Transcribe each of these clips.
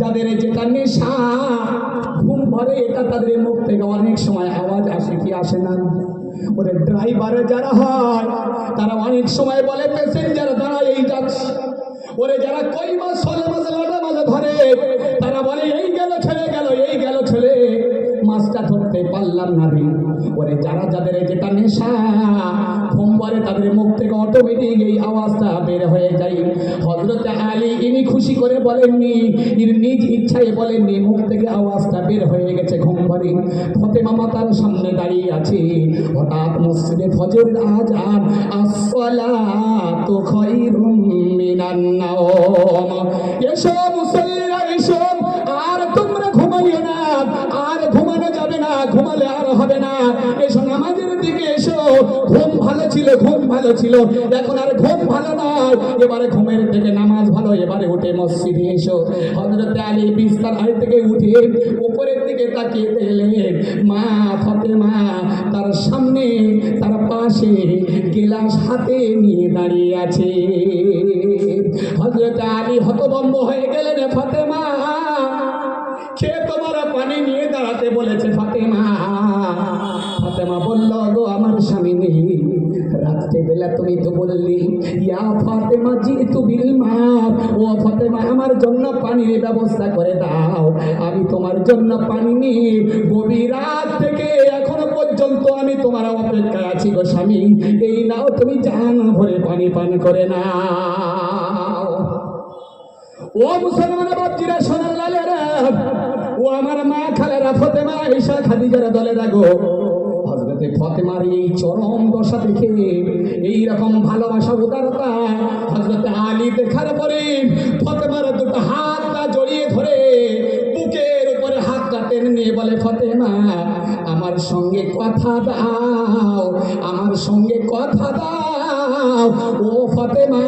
যাদের যেটা নেশা ঘুম ভরে, এটা তাদের মুখ থেকে অনেক সময় আওয়াজ আসে কি আসে না? ওদের ড্রাইভারে যারা হয় তারা অনেক সময় বলে প্যাসেঞ্জার দ্বারা এই যাচ্ছে। ওরে যারা কই মাস 16 মাসে 8 মাসে ধরে তারা বলে এই গেল ছেড়ে গেল, এই গেল ছেড়ে মাছটা ধরতে পারলাম না রে। ওরে যাদের যেটা নেশা ঘুম ভরে তাদের মুখ থেকে অটোমেটিক এই আওয়াজটা বের হয়ে যায়। হযরত আলী ইনি খুশি করে বলেননি, ইনি নিজ ইচ্ছায় বলেননি, মুখ থেকে আওয়াজটা বের হয়ে গেছে ঘুম ভরে। ফাতেমা মাতার সামনে দাঁড়িয়ে আছে, হঠাৎ মসজিদে ফজরের আযান, আসসালাতু খায়রুম মিনান নাওম, এসো মুসল্লিরা এসো, আর তোমরা ঘুমাইও না, আর ঘুমানো যাবে না, ঘুমালে আর হবে না, এসো নামাজের দিকে এসো। ঘুম ভালো ছিল, ঘুম ভালো ছিল, এখন আর ঘুম ভালো নয়, এবারে ঘুমের থেকে নামাজ ভালো, এবারে উঠে মসজিদে এসো। হযরত আলী বিছানা থেকে উঠে উপরের দিকে তাকিয়ে দেখলেন মা ফাতেমা তার সামনে, তার পাশে গিলাস হাতে নিয়ে দাঁড়িয়ে আছে। হযরত আলী হতভম্ব হয়ে গেলেন, ফাতেমা কে তোমার পানি নিয়ে দাঁড়াতে বলেছে? ফাতেমা বলল, গো আমার স্বামী নেই, রাত্রে বেলা তুমি তো বললি ইয়া ফাতেমা জিতু বিল মা, ও ফাতেমা আমার জন্য পানির ব্যবস্থা করে দাও, আমি তোমার জন্য পানি নিয়ে গভীর রাত থেকে এখনো পর্যন্ত আমি তোমার অপেক্ষায় আছি গো স্বামী, এই নাও তুমি জান ভরে পানি পান করে নাও। ও মুসলমান বাপজিরা, সোনার লালেরা, ও আমার মা খালেরা, ফাতেমা ঈশা খাদিজার দলে রাখো। হযরতে ফাতেমার এই চরম দশা দেখে, এই রকম ভালোবাসা উদারতা হযরতে আলী দেখার পরে ফাতেমার দুটো হাতটা জড়িয়ে ধরে বুকের উপরে হাতটা টেনে নিয়ে বলে, ফাতেমা আমার সঙ্গে কথা দাও, আমার সঙ্গে কথা দাও। ও ফাতেমা,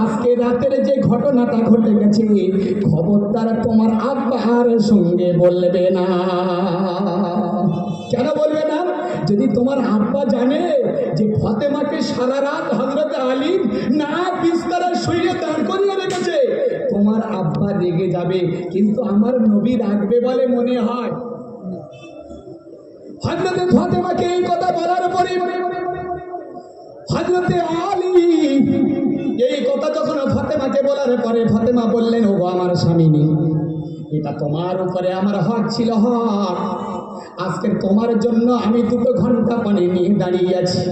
আজকে রাতের যে ঘটনাটা ঘটে গেছে, খবরদার তোমার আব্বার সঙ্গে বলবে না। কেন বলবে না? যদি তোমার আব্বা জানে যে ফাতেমাকে সারা রাত হযরত আলী না বিছানায় শুইয়ে দাঁড় করিয়ে রেখেছে, তোমার আব্বা রেগে যাবে, কিন্তু আমার নবী রাখবে বলে মনে হয়? হযরতে ফাতেমাকে এই কথা বলার পরে হযরতে আলী এই কথা যখন ফাতেমাকে বলার পরে ফাতেমা বললেন, ওগো আমার স্বামী, এটা তোমার উপরে আমার হক ছিল, হক। আজকে তোমার জন্য আমি 2 ঘন্টা পানি নিয়ে দাঁড়িয়ে আছি।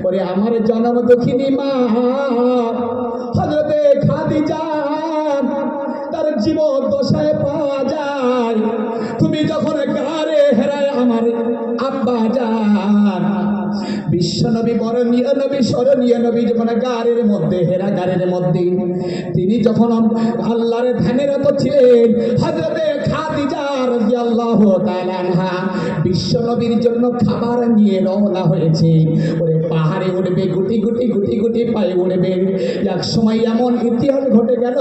ওরে আমার জনম দুঃখিনী মা হযরতে খাদিজা, তার জীবন দশায় পাওয়া যায়, তুমি যখন গারে হেরায় আমার আব্বা যান, বিশ্বনবী বরণীয় নবী স্মরণীয় নবী যখন গারের মধ্যে হেরাগারের মধ্যে তিনি যখন আল্লাহর ধ্যানেরত ছিলেন, হযরতে খাদিজা রাদিয়াল্লাহু তাআলা আনহা বিশ্বনবীর জন্য খাবার নিয়ে রওনা হয়েছে। ওরে পাহাড়ে উঠবে, গুটি গুটি গুটি গুটি পায়ে উঠবে। এক সময় এমন ইতিহাস ঘটে গেল,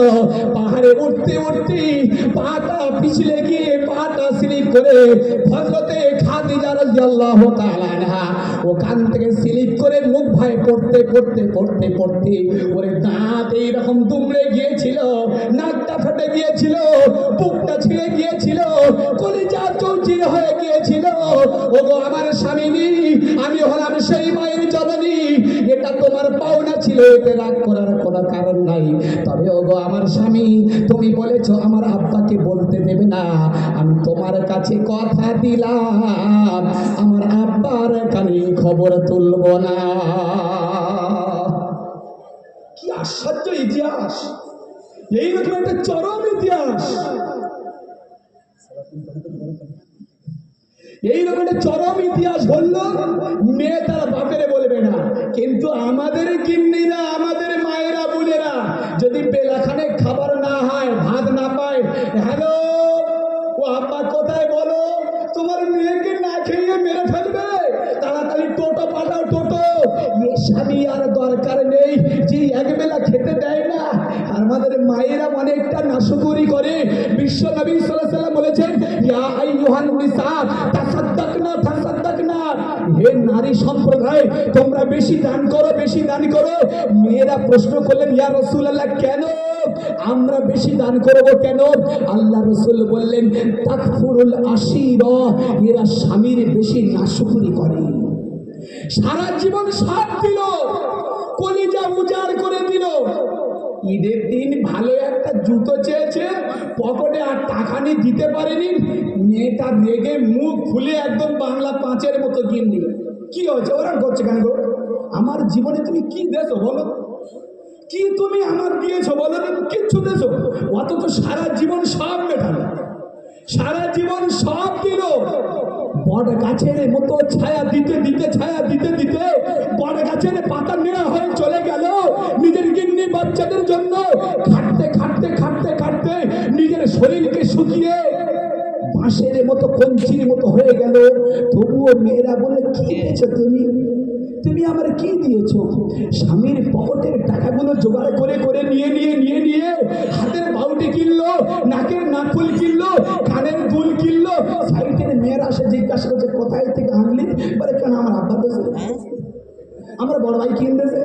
পাহাড়ে উঠতে উঠতে পাটা পিছলে গিয়ে পাটা স্লিপ করে হযরতে খাদিজা রাদিয়াল্লাহু তাআলা আনহা ওখান থেকে স্লিপ করে মুখ ভাই পড়তে পড়তে পড়তে পড়তে ওরে দাঁত এইরকম দুমড়ে গিয়েছিল, নাকটা ফেটে গিয়েছিল, বুকটা ছিঁড়ে গিয়েছিল, কলিজা চৌচির হয়ে গিয়েছিল। ওগো আমার স্বামী, আমি হলাম সেই মায়ের জননী, এটা তোমার পাওনা ছিল, এতে রাগ করার কোনো কারণ নাই। তবে ওগো আমার স্বামী, তুমি বলেছো আমার আব্বাকে বলতে দেবে না, আমি তোমার কাছে কথা দিলাম আমার আব্বার কানে খবর তুলব না। কি আশ্চর্য ইতিহাস! এইরকম একটা চরম ইতিহাস, এইরকম একটা চরম ইতিহাস বললো, মেয়ে তার বাপের বলবে না, কিন্তু আমাদের গিন্নিরা, আমাদের মায়েরা বোনেরা যদি বেলাখানে খাবার না হয়, ভাত না পায়, হ্যালো ও আব্বা কোথায় বলো, তোমার মেয়েকে না খেয়ে মেরে ফেলবে, তাড়াতাড়ি টোটো পাঠাও, টোটো। স্বামী আর দরকার নেই যে একবেলা খেতে দেয় না। আমাদের মায়েরা অনেকটা নাশকরি করে। বিশ্ব নবী সাল্লাল্লাহু আলাইহি ওয়াসাল্লাম বলেছেন, ইয়া আইয়ুহান নিসা তাসাদ্দাকনা তাসাদ্দাকনা, হে নারী সম্প্রদায় তোমরা বেশি দান করো, বেশি দান করো। মেয়েরা প্রশ্ন করলেন, ইয়া রাসূলুল্লাহ কেন? আমরা বেশি দান করব কেন? আল্লাহ রাসূল বললেন তাকফুরুল আশিরা, এরা স্বামীর বেশি নাশুকরি করে। সারা জীবন সাথ দিল, কলিজা উজাড় করে দিল, ঈদের দিন ভালো একটা জুতো চেয়েছে, পকেটে আর টাকা নিয়ে দিতে পারেনি, মেয়েটা রেগে মুখ ফুলে একদম বাংলা পাঁচের মতো কিন দিল। কি হয়েছে? ওরা করছে কেন গো? আমার জীবনে তুমি কি দেছো বলো? কি তুমি আমার দিয়েছো বলো? কিচ্ছু দেছো? অত তো সারা জীবন সব মেটালো, সারা জীবন সব দিল। বট গাছের মতো ছায়া দিতে দিতে, ছায়া দিতে দিতে বট গাছের পাতা নেওয়া হয়ে চলে গেল নিজের গিন্নি বাচ্চাদের জন্য। খাটতে খাটতে খাটতে খাটতে নিজের শরীরকে শুকিয়ে বাঁশের মতো কঞ্চির মতো হয়ে গেল। তবুও মেয়েরা বলে কি দিয়েছো তুমি? তুমি আমার কি দিয়েছো? স্বামীর পকেটের টাকাগুলো জোগাড় করে করে নিয়ে নিয়ে নিয়ে নিয়ে হাতের বাউটি কিনলো, নাকের নাকফুল কিনলো, কানের দুল কিনলো। সাইডের মেয়েরা আসে জিজ্ঞাসা করছে কোথায় থেকে আনলি? বলে কেন আমার আব্বা দেশে, আমার বড় ভাই কিনতেছে।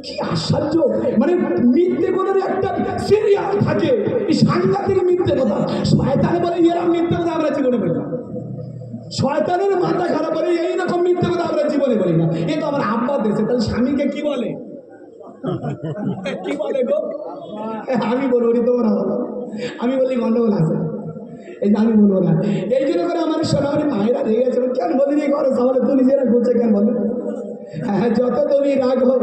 কি আশ্চর্য! মানে মিথ্যে কথার একটা সিরিয়াল থাকে, এই সাংঘাতিক মিথ্যে কথা। শয়তান বলে এরা মিথ্যে কথা আমরা জীবনে বলি না, শয়তানের মাথা খারাপ বলে এইরকম মিথ্যে কথা আমরা জীবনে বলি না। এ তো আমার আব্বা দেশে, তাহলে স্বামীকে কি বলে? কি বলে গো? আমি বলবো নি, তোমরা বলো। আমি বলি গন্ডগোল আছে, এই যে আমি বলবো না। এই জন্য করে আমার সোনামণি মায়েরা রেগে গেছে, কেন বলিনি ঘরে তাহলে তুই নিজেরা করছে কেন বলে? হ্যাঁ, যত তুমি রাখো,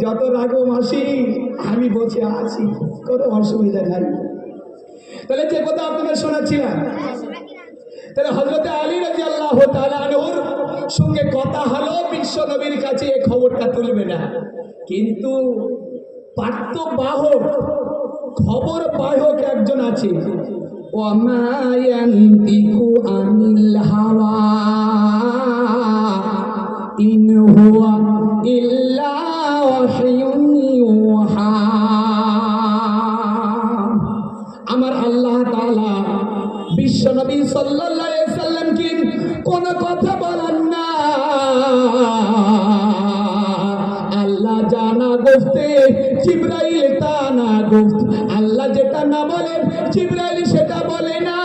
যত রাখো মাসি, আমি বসে আছি, কোনো অসুবিধা নাই। তাহলে যে কথা আপনাদের শোনাচ্ছিলাম, তাহলে হযরতে আলী রাদিয়াল্লাহু তাআলা আনহুর সঙ্গে কথা হলো, বিশ্ব নবীর কাছে এই খবরটা তুলবে না, কিন্তু বার্তাবাহক, খবর বাহক একজন আছে। ওয়ামা ইয়ানতিকু আনিল হাওয়া ইন হুয়া ইল্লা ওয়াহয়ুন ইউহা। আমার আল্লাহ তাআলা বিশ্ব নবী সাল্লাল্লাহু আলাইহি সাল্লাম কি কোন কথা বলেন না। আল্লাহ জানা গুফতে, জিবরাইল তা না গুফত। আল্লাহ যেটা না বলেন জিবরাইল সেটা বলে না।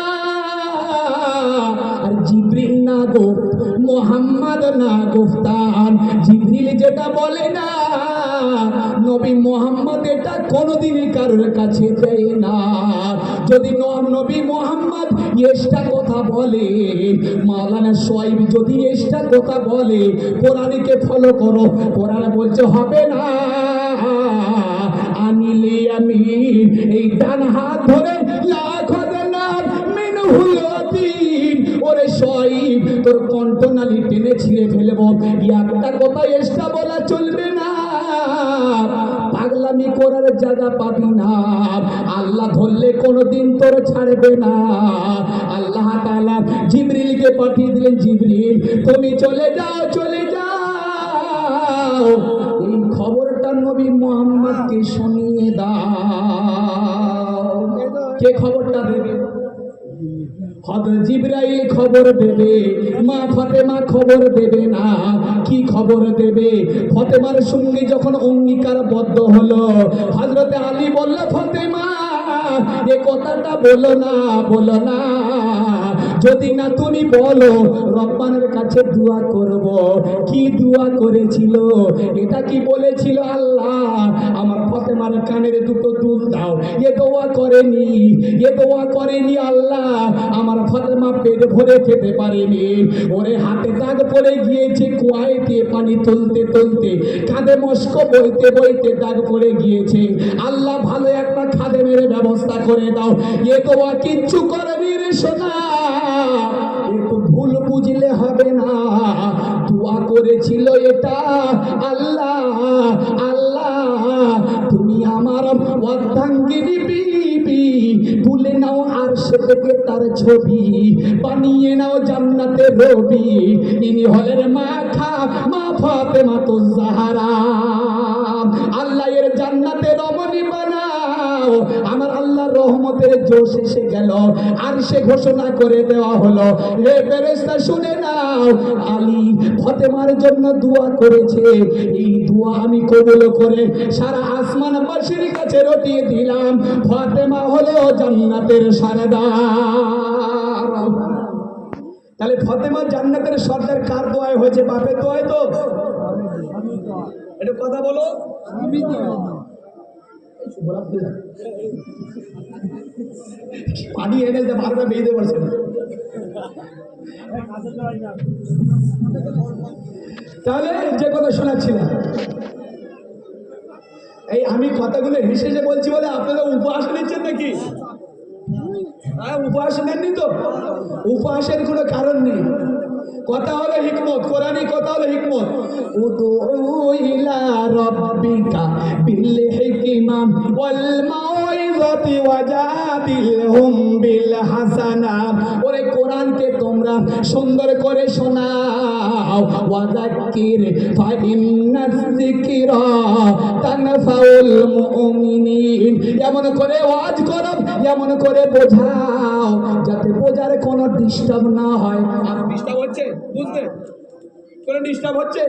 আর জিবরিল না গুফত, মুহাম্মদ না গুফতান। জিবরিল যেটা বলে না, নবী মুহাম্মদ এটা কোনোদিনই কারোর কাছে দেয় না। যদি নবী মুহাম্মদ এক্সট্রা কথা বলে, মাওলানা সোহাইব যদি এক্সট্রা কথা বলে, কোরআনকে ফলো করো। কোরআন বলছে হবে না। আনিলে আমি এই ডান হাত ধরে লাখদানার মিনহুল আতিন। ওরে সোহাইব, তোর কণ্ঠনালী টেনে ছিঁড়ে ফেলবো। একটা কথা এক্সট্রা বলা চলবে না, পাগলামি করার জায়গা পাবি না। আল্লাহ ধরলে কোনোদিন তোর ছাড়বে না। আল্লাহ তাআলা জিবরিলকে পাঠিয়ে দিলেন, জিবরিল তুমি চলে যাও, চলে যাও, এই খবরটা নবী মুহাম্মদকে শুনিয়ে দাও। কে খবরটা দেবে? হযরত জিবরাইল খবর দেবে, মা ফাতেমা খবর দেবে না। কি খবর দেবে? ফাতেমার সঙ্গে যখন অঙ্গীকারবদ্ধ হলো, হযরতে আলী বলল ফাতেমা এ কথাটা বলো না, বলো না। যদি না তুমি বলো, রব্বানের কাছে দোয়া করব। কি দোয়া করেছিল? এটা কি বলেছিল? আল্লাহ আমার ফাতেমার কানের দুটো দুল দাও। এ দোয়া করেনি, এ দোয়া করেনি। আল্লাহ আমার ফাতেমা পেট ভরে খেতে পারেনি। ওরে হাতে দাগ পড়ে গিয়েছে, কুয়ায় দিয়ে পানি তুলতে তুলতে, কাঁধে মস্ক বইতে বইতে দাগ পড়ে গিয়েছে। আল্লাহ ভালো একটা খাদেমের ব্যবস্থা করে দাও। এ দোয়া কিচ্ছু করেনি রে সোনা, একটু ভুল বুঝলে হবে না। দোয়া করেছিল এটা, আল্লাহ আল্লাহ তুমি আমার অর্ধাঙ্গিনী বিবি, তুলে নাও আরশ থেকে তার ছবি, বানিয়ে নাও জান্নাতের রবি। ইনি হলেন মা ফাতেমাতুজ জাহরা। আল্লাহ এর জান্নাতের রমণী বানাও। আমার আল্লাহর রহমতের জোশ এসে গেল, আর সে ঘোষণা করে দেওয়া হলো, হে ফেরেশতা শুনে নাও, আলী ফাতেমার জন্য দোয়া করেছে, এই দোয়া আমি কবুল করে সারা আসমানবাসীর কাছে রটিয়ে দিলাম, ফাতেমা হলো জান্নাতের সরদার। তাহলে ফাতেমা জান্নাতের সর্দার কার দোয়ায় হয়েছে? বাপের দোয়ায় তো? এটা কথা বলো। পানি এনে বারবার বেঁধে পারছে না। তাহলে যে কথা শোনাচ্ছিলাম, এই আমি কথাগুলো হেসে হেসে বলছি বলে আপনারা উপহাস নিচ্ছেন নাকি? হ্যাঁ, উপহাস নেননি তো? উপহাসের কোনো কারণ নেই, কথা হলো হিকমত, কোরআনী কথা হলো হিকমত। উদউ ইলা রাব্বিকা বিল হিকমা ওয়াল মাউইযাতি ওয়াজাদিলহুম বিল হাসানা। ওরে কোরআনকে তোমরা সুন্দর করে শোনাও, ওয়াযাক্কির ফাইন্নায যিকরা তানফাউল মুমিনিন। এমন করে ওয়াজ করো, এমন করে বোঝাও যাতে বোঝার কোনো ডিস্টার্ব না হয়। আর ডিস্টার্ব হচ্ছে বুঝতে? কোনো ডিস্টার্ব হচ্ছে?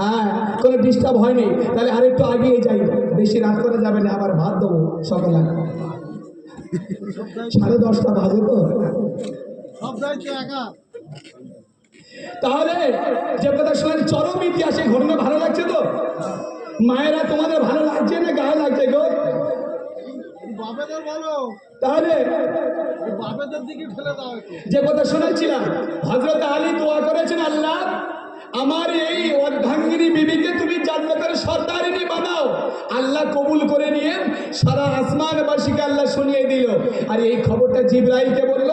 হ্যাঁ, কোনো ডিস্টার্ব হয়নি। তাহলে আরেকটু আগিয়ে যাই, বেশি রাত করা যাবে না, আবার ভাত দেবো সকালে। 10:30 বাজে তো। তাহলে যে কথা শোনেন, চরম ইতিহাসে ঘটনা ভালো লাগছে তো? মায়েরা তোমাদের ভালো লাগছে না গায়ে লাগছে গো? তাহলে যে কথা শোনাচ্ছিলাম, হযরত আলী দোয়া করেছেন, আল্লাহ আমার এই অর্ধাঙ্গিনী বিবিকে তুমি জান্নাতের সর্দারিনী বানাও। আল্লাহ কবুল করে নিয়ে সারা আসমানবাসীকে আল্লাহ শুনিয়ে দিল। আর এই খবরটা জিবরাইলকে বলল,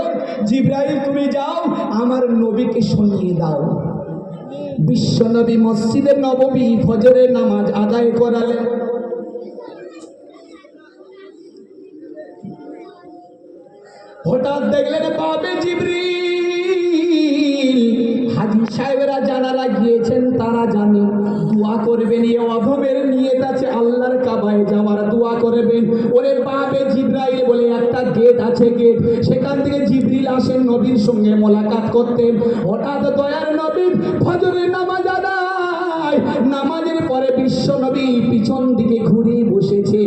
জিবরাইল তুমি যাও আমার নবীকে শুনিয়ে দাও। বিশ্ব নবী মসজিদে নববী ফজরের নামাজ আদায় করালেন। হঠাৎ দেখলেন পাবে জিবরিল। হাজী সাহেবেরা যারা গিয়েছেন তারা জানে দোয়া করবেন, এই অভাবের নিয়ত আছে আল্লাহর কাবায় যাওয়ার, দোয়া করবেন। ওরে পাবে জিবরাইল বলে একটা গেট আছে, গেট, সেখান থেকে জিবরিল আসেন নবীর সঙ্গে মোলাকাত করতেন। হঠাৎ দয়ার নবী ফজরের নামাজ আদায়, নামাজের পরে বিশ্ব নবী পিছন দিকে ঘুরে বসেছে।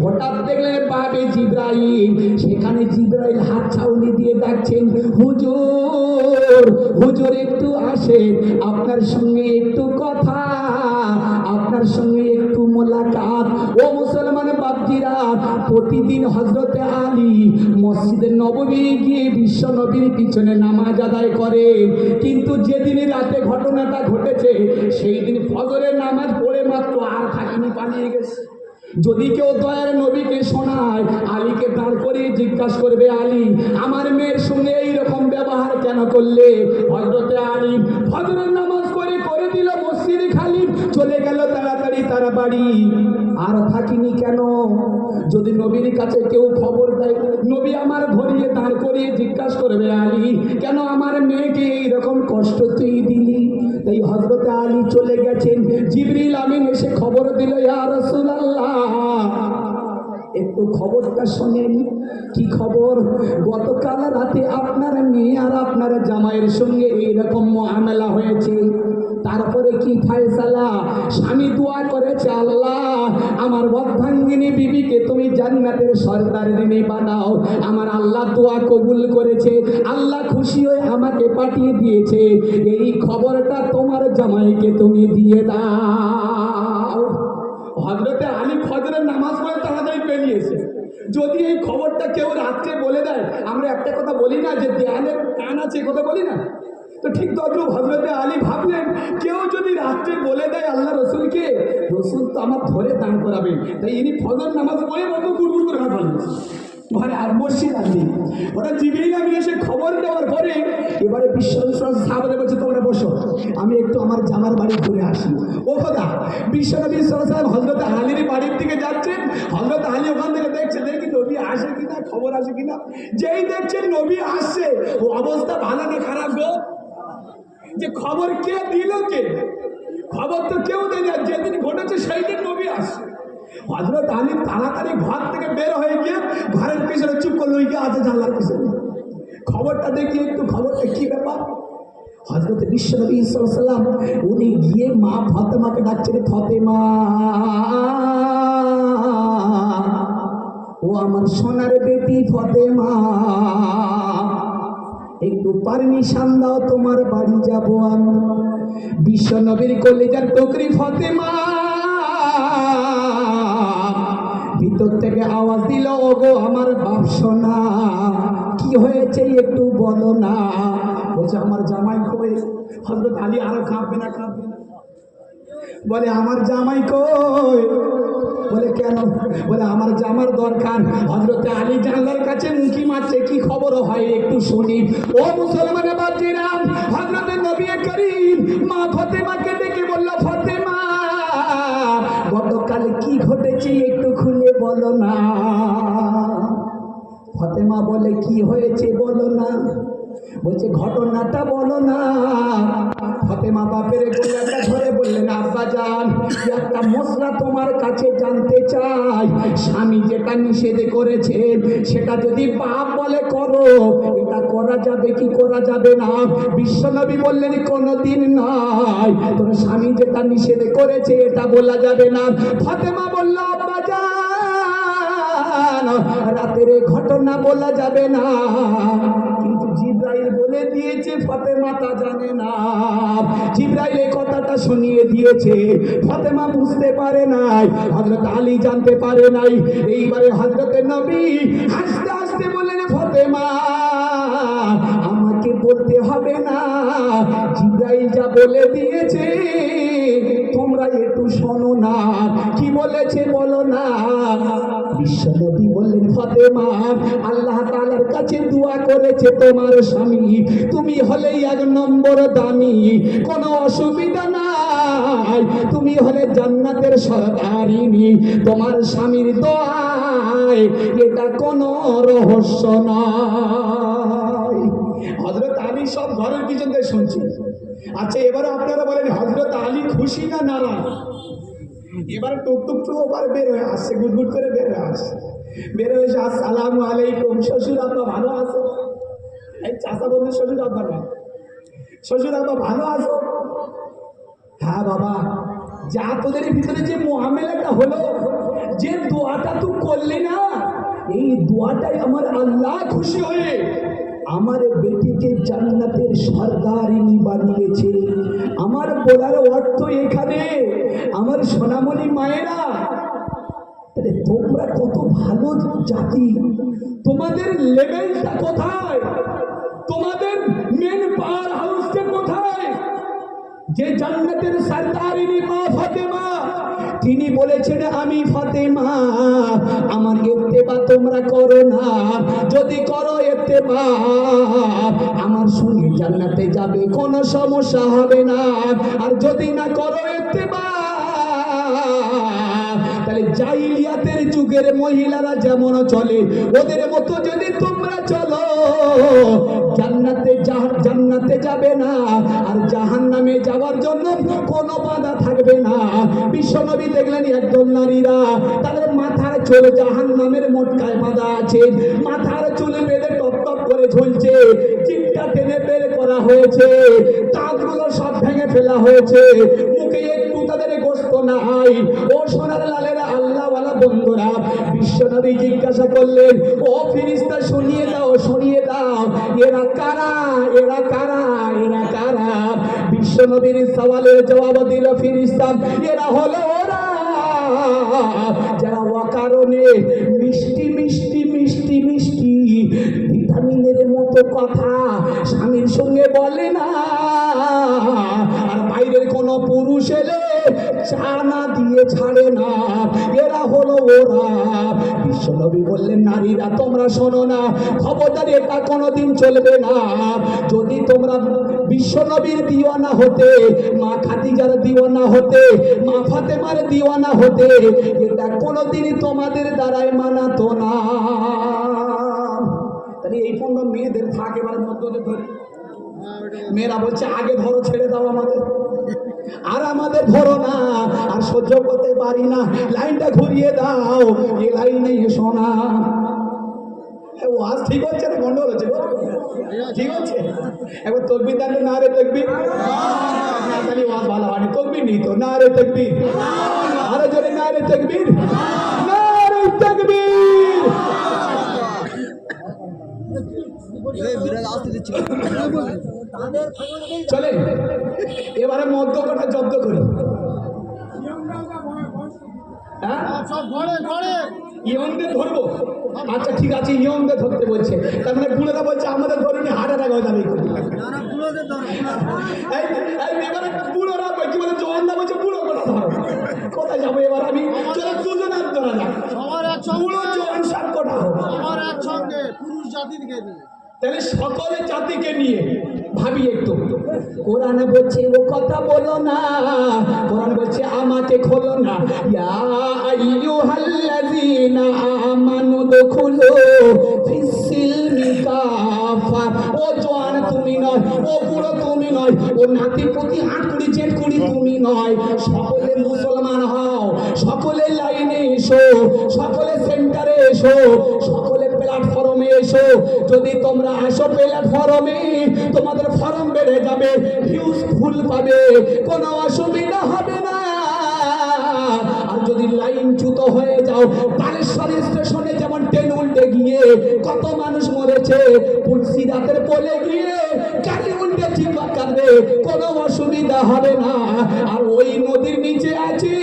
হঠাৎ দেখলেন পাবে জিবরাইল, সেখানে জিবরাইল হাত ছাউনি দিয়ে ডাকছেন, হুজুর হুজুর একটু আসেন, আপনার সঙ্গে একটু কথা, আপনার সঙ্গে একটু মোলাকাত। ও মুসলমান বাপজিরা, প্রতিদিন হযরতে আলী মসজিদের নববী গিয়ে বিশ্ব নবীর পিছনে নামাজ আদায় করেন, কিন্তু যেদিন রাতে ঘটনাটা ঘটেছে সেই দিন ফজরের নামাজ পড়ে মাত্র আর থাকিনি, পালিয়ে গেছে। যদি কেউ দয়ার নবীকে শোনায়, আলীকে দাঁড় করিয়ে জিজ্ঞাসা করবে, আলী আমার মেয়ের সঙ্গে এইরকম ব্যবহার কেন করলে? হযরতে আলী ফজরের নামাজ করে দিল, মসজিদে খালি, চলে গেল তাড়াতাড়ি তারা বাড়ি। আর থাকিনি কেন? যদি নবীর কাছে কেউ খবর দেয়, নবী আমার ধরিয়ে দাঁড় করিয়ে জিজ্ঞাসা করবে, আলী কেন আমার মেয়েকে এইরকম কষ্ট তুই দিলি? এই হযরতে আলী চলে গেছেন। জিবরিল আমিন এসে খবর দিল, ইয়া রাসূলুল্লাহ একটু খবরটা শোনেন। কি খবর? গতকাল রাতে আপনার মেয়ে আর আপনার জামাইয়ের সঙ্গে এইরকম মুআমালা হয়েছে। তারপরে কি ফয়সালা? স্বামী দোয়া করেছে, আল্লাহ আমার অর্ধাঙ্গিনী বিবিকে তুমি জান্নাতের সর্দারিনী বানাও। আমার আল্লাহ দোয়া কবুল করেছে, আল্লাহ খুশি হয়ে আমাকে পাঠিয়ে দিয়েছে, এই খবরটা তোমার জামাইকে তুমি দিয়ে দাও। হযরতে আলী ফজরের নামাজ পড়ে তাড়াতাড়ি বেরিয়েছে। যদি এই খবরটা কেউ রাত্রে বলে দেয়, আমরা একটা কথা বলি না যে দেয়ালের কান আছে, কথা বলি না তো? ঠিক তদ্রুপ হযরতে আলী ভাবলেন, কেউ যদি রাত্রে বলে দেয় আল্লাহ রসুলকে, রসুল তো আমার ধরে দাঁড় করাবেন, তাই ইনি ফজর নামাজ পড়ে বন্ধ গুড়গুড় করে ভাবলেন ঘরে আর মসজিদ আসবে। ওটা জিবরিল আমিন এসে খবর দেওয়ার পরে এবারে সাহাবাদের বলছে, তোমরা বসো, আমি একটু আমার জামার বাড়ি ঘুরে আসি। ও কথা, বিশ্বনবী সাল্লাল্লাহু আলাইহি ওয়াসাল্লাম হযরত আলীর বাড়ির দিকে যাচ্ছেন। হযরত আলী ওখান থেকে দেখছে, দেখি নবী আসে কিনা, খবর আসে কিনা। যেই দেখছেন নবী আসছে, ও অবস্থা ভালো না খারাপ গো? যে খবর কে দিল? কে খবর তো কেউ দেয় না, যেদিন ঘটেছে সেই দিন নবী আসছে। হযরত আলী তাড়াতাড়ি ঘর থেকে বের হয়ে গিয়ে ঘরের পিছনে চুপ করে লইকে আছে জানলার পিছনে। খবরটা দেখি একটু, খবরটা কি ব্যাপার। হযরত বিশ্বনবী সাল্লাল্লাহু আলাইহি ওয়াসাল্লাম উনি গিয়ে মা ফাতেমাকে ডাকছেন, ফাতেমা ও আমার সোনার বেটি ফাতেমা, একটু পারমিশন দাও, তোমার বাড়ি যাব আমি। বিশ্বনবীর কলিজার টুকরি ফাতেমা ভিতর থেকে আওয়াজ দিল, ওগো আমার বাপ সোনা, কি হয়েছে একটু বলো না। বলছে আমার জামাই কই। হযরত আলী আরো কাঁপবে না, বলে আমার জামাই কই। বলে কেন? বলে আমার জামার দরকার। হযরত আলী জানলার কাছে মুখি মারছে, কি খবর হয় একটু শুনি। ও মুসলমানের বাচ্চারা, হযরত নবী করিম মা ফাতেমাকে ডেকে বলল, ফাতেমা গতকাল কি ঘটেছে একটু খুলে বলো না। ফাতেমা বলে কি হয়েছে বলো না। বলছে ঘটনাটা বলো না। ফাতেমা বাপের গলাটা ধরে বললেন, আব্বা জান একটা মশলা তোমার কাছে জানতে চাই। স্বামী যেটা নিষেধ করেছে সেটা যদি বাপ বলে করো, এটা করা যাবে কি করা যাবে না? বিশ্বনবী বললেন কোনোদিন নয়, তোর স্বামী যেটা নিষেধ করেছে এটা বলা যাবে না। ফাতেমা বলল, আব্বা জান রাতের ঘটনা বলা যাবে না, কিন্তু জিবরাইল বলে দিয়েছে ফাতেমা তা জানে না। জিবরাইল এই কথাটা শুনিয়ে দিয়েছে, ফাতেমা বুঝতে পারে নাই, হযরত আলী জানতে পারে নাই। এইবারে হযরত নবী হাসতে হাসতে বললেন, ফাতেমা আমাকে বলতে হবে না, জিবরাইল যা বলে দিয়েছে তোমরা একটু শোনো না। কি বলেছে বলো না। বিশ্বনবী বললেন, ফাতেমা আল্লাহ তাআলার কাছে দোয়া করেছে তোমার স্বামী, তুমি হলে এক নম্বর দামি, কোনো অসুবিধা নাই, তুমি হলে জান্নাতের সরদারিনী, তোমার স্বামীর দোয়ায় এটা কোনো রহস্য নয়। হযরত আলী সব ঘরের পিছন থেকে শুনছি। আচ্ছা এবারে আপনারা বলেন হযরত আলী খুশি না নারাজ? এবারে টুকটুক টুক ওপারে বের হয়ে আসছে, গুটগুট করে বের হয়ে আসছে। বের হয়ে এসে আসসালামু আলাইকুম, শ্বশুর আব্বা ভালো আছো? এই চাচা বলতে শ্বশুর আব্বা না, শ্বশুর আব্বা ভালো আছো? হ্যাঁ বাবা, যা তোদের ভিতরে যে মুআমেলাটা হলো, যে দোয়াটা তুই করলি না, এই দোয়াটাই আমার আল্লাহ খুশি হয়ে আমার বেটিকে জান্নাতের সরদারিনী বানিয়েছে। আমার বলার অর্থ এখানে আমার সোনামণি মায়েরা, তোমরা কত ভালো জাতি, তোমাদের লেভেলটা কোথায়, তোমাদের মেন পাওয়ার হাউসটা কোথায়? যে জান্নাতের সরদারিনী মা ফাতেমা, তিনি বলেছেন আমি ফাতেমা, আমার ইত্তেবা তোমরা করো না, যদি করো ইত্তেবা আমার সঙ্গে জান্নাতে যাবে, কোনো সমস্যা হবে না, আর যদি না করো ইত্তেবা তাহলে জাহিলিয়াতের যুগের মহিলারা যেমন চলে ওদের মতো যদি তোমরা চলো, জান্নাতে যাবে না, আর জাহান্নামে যাওয়ার জন্য কোনো বাধা থাকবে না। বিশ্বনবী দেখলেন একদল নারীরা তাদের মাথার চুল জাহান্নামের মোটকায় বাঁধা আছে, মাথার চুল বেঁধে টপ টপ করে ঝুলছে, চিপটা টেনে বের করা হয়েছে, দাঁতগুলো সব ভেঙে ফেলা হয়েছে, মুখে একটু তাদের গোশত নাই। ও সোনার লালেরা, আল্লাহওয়ালা বন্ধুরা, বিশ্বনবী জিজ্ঞাসা করলেন, ও ফেরেশতা শুনিয়ে দাও, শুনিয়ে দাও, এরা কারা, এরা কারা, এরা কারা? বিশ্বনবীর সওয়ালের জবাব দিল ফেরেশতা, এরা হলো ওরা যারা অকারণে মিষ্টি মিষ্টি মিষ্টি মিষ্টি ভিটামিনের মতো কথা স্বামীর সঙ্গে বলে না, আর বাইরের কোন পুরুষ এলে চা না দিয়ে ছাড়ে না, এরা হলো ওরা। বিশ্বনবী বললেন, নারীরা তোমরা শোনো না, খবরদার এটা কোনোদিন চলবে না। যদি তোমরা বিশ্বনবীর দিওয়ানা হতে, মা খাদিজার দিওয়ানা হতে, মা ফাতেমার দিওয়ানা হতে, এটা কোনোদিনই তোমাদের দ্বারাই মানাতো না। তাহলে এই পণ্য মেয়েদের থাকে এবার মধ্যে ধরে, মেয়েরা বলছে আগে ধরো, ছেড়ে দাও আমাদের। আর আমাদের ধরো না, আর সহ্য করতে পারি না, লাইনটা ঘুরিয়ে দাও, এই লাইনে এসো না। ওয়াজ ঠিক হচ্ছে না গন্ডগোল হচ্ছে? ঠিক হচ্ছে? একবার তকবির দেন, না রে তকবির, তাহলে ওয়াজ ভালো হয়নি। তকবির নেই তো, না রে তকবির, আরো জোরে না রে তকবির, না রে তকবির। চলে এবারে মদ্যকটা জব্দ করি। হ্যাঁ, ইয়ংদের ধরবো? আচ্ছা ঠিক আছে, ইয়ংদের ধরতে বলছে, তার মানে বুড়োরা বলছে আমাদের ধরুন হার্ট অ্যাটাক হয়ে যাবে। এবারে বুড়োরা কি বলে, জওয়ানরা বলছে বুড়ো কথা ধরো। কোথায় যাবো এবার আমি? চলো দুজনের ধরা যাক, বুড়ো জওয়ান সব কটা হোক, পুরুষ জাতিকে নিয়ে, তাহলে সকলের জাতিকে নিয়ে ভাবি একটু। কোরআন বলছে ও কথা বলো না, কোরআন বলছে আমাকে খোলো না। ইয়া আইয়ুহাল্লাযীনা আমানু দুখুলু ফিস-সিলমি কাফা। ও জওয়ান তুমি নয়, ও বুড়ো তুমি নয়, ও নাতি পুতি আটকুড়ি জেটকুড়ি তুমি নয়, সকলে মুসলমান হও, সকলে লাইনে এসো, সকলে সেন্টারে এসো, সকলে প্ল্যাটফর্মে এসো। যদি তোমরা আসো প্ল্যাটফর্মে, তোমাদের ফর্ম বেড়ে যাবে, ভিউজ ফুল পাবে, কোনো অসুবিধা হবে না। আর যদি লাইন চ্যুত হয়ে যাও, বালেশ্বর স্টেশনে যেমন ট্রেন উল্টে গিয়ে কত মানুষ মরেছে, তুলসিরাতের পোলে গিয়ে গাড়ি উল্টে চিৎকার করবে, কোনো অসুবিধা হবে না। আর ওই নদীর নিচে আছে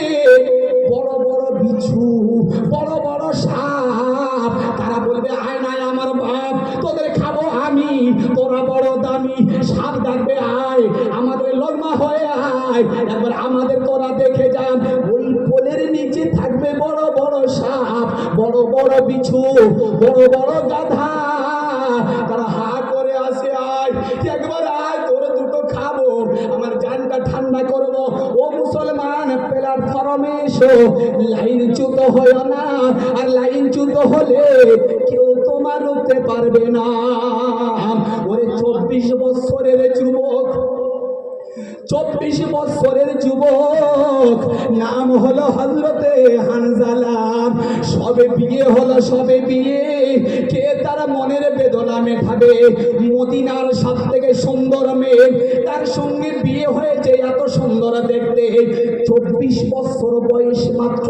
বড় বড় বিচ্ছু, বড় বড় সাপ, তারা বলবে আয় নাই আমার বাপ, তোদের খাবো আমি, তোরা বড় দামি, সাপ ডাকবে আয় আমাদের লড়মা হয়ে আয়, একবার আমাদের তোরা দেখে যান। ওই পোলের নিচে থাকবে বড় বড় সাপ, বড় বড় বিচ্ছু, বড় বড় গাধা, তারা হা করে আসে আয়, একবার আয় তোর দুটো খাবো, আমার জানটা ঠান্ডা করবো। ও মুসলমান, প্ল্যাটফর্মে এসো, লাইন চ্যুত হয় না, আর লাইন চ্যুত হলে কেউ তোমার রুখতে পারবে না। ওরে 24 বছরের যুবক, 24 বছরের যুবক, নাম হলো হযরতে হানজালা, সবে বিয়ে হলো, সবে বিয়ে, কে তার মনের বেদনা মেটাবে? মদিনার সব থেকে সুন্দর মেয়ে, তার সঙ্গে বিয়ে হয়েছে, এত সুন্দর দেখতে, 24 বছর বয়স মাত্র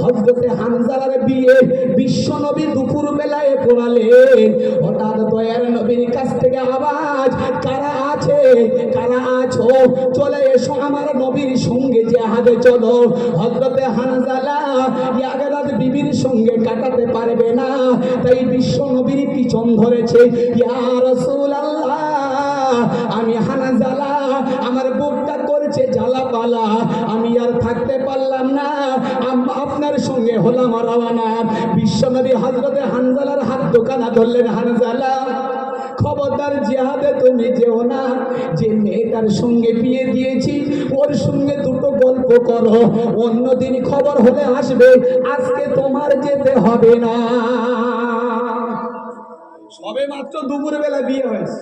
হযরতে হানজালার বিয়ে। বিশ্ব নবী দুপুর বেলায় পড়ালেন, হঠাৎ দয়ার নবীর কাছ থেকে আওয়াজ, কারা আছে, কারা আছো, চলে এসো আমার নবীর সঙ্গে জিহাদে চলো। হযরতে হানজালা এক রাত বিবির সঙ্গে কাটাতে পারবে না, তাই বিশ্ব নবীর পিছন ধরেছে। ইয়া রাসূলুল্লাহ, আমি হানজালা, আমার বুকটা করেছে জ্বালাপালা, আমি আর থাকতে পারলাম না, আপনার সঙ্গে হলাম রওনা। বিশ্ব নবী হযরতে হানজালার হাত দোকানা ধরলেন, হানজালা খবরদার জিহাদে তুমি যেও না, যে মেয়েটার সঙ্গে বিয়ে দিয়েছি ওর সঙ্গে দুটো গল্প করো, অন্যদিন খবর হলে আসবে, আজকে তোমার যেতে হবে না। সবে মাত্র দুপুর বেলা বিয়ে হয়েছে,